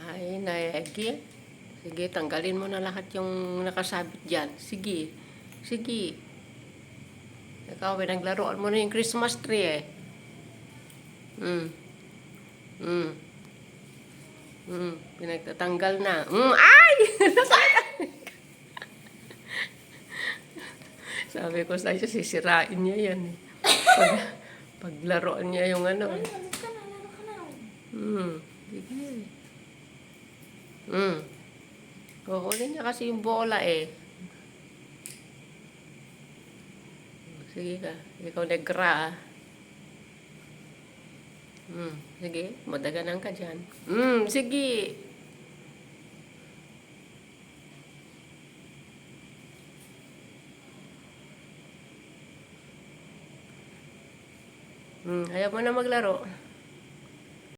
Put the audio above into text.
Ay, Naegi. Sige, tanggalin mo na lahat yung nakasabit dyan. Sige. Sige. Ikaw, pinaglaruan mo na yung Christmas tree eh. Hmm. Hmm. Hmm. Pinagtatanggal na. Hmm. Ay! Sabi ko sa'yo, sisirain niya yan eh. Paglaruan niya yung ano. Laro ka na, laro ka na. Hmm. Sige. Hmm. Kukunin niya kasi yung bola eh. Sige ka. Ikaw negra ah. Sige. Madaganan ka dyan. Sige. Ayaw mo na maglaro.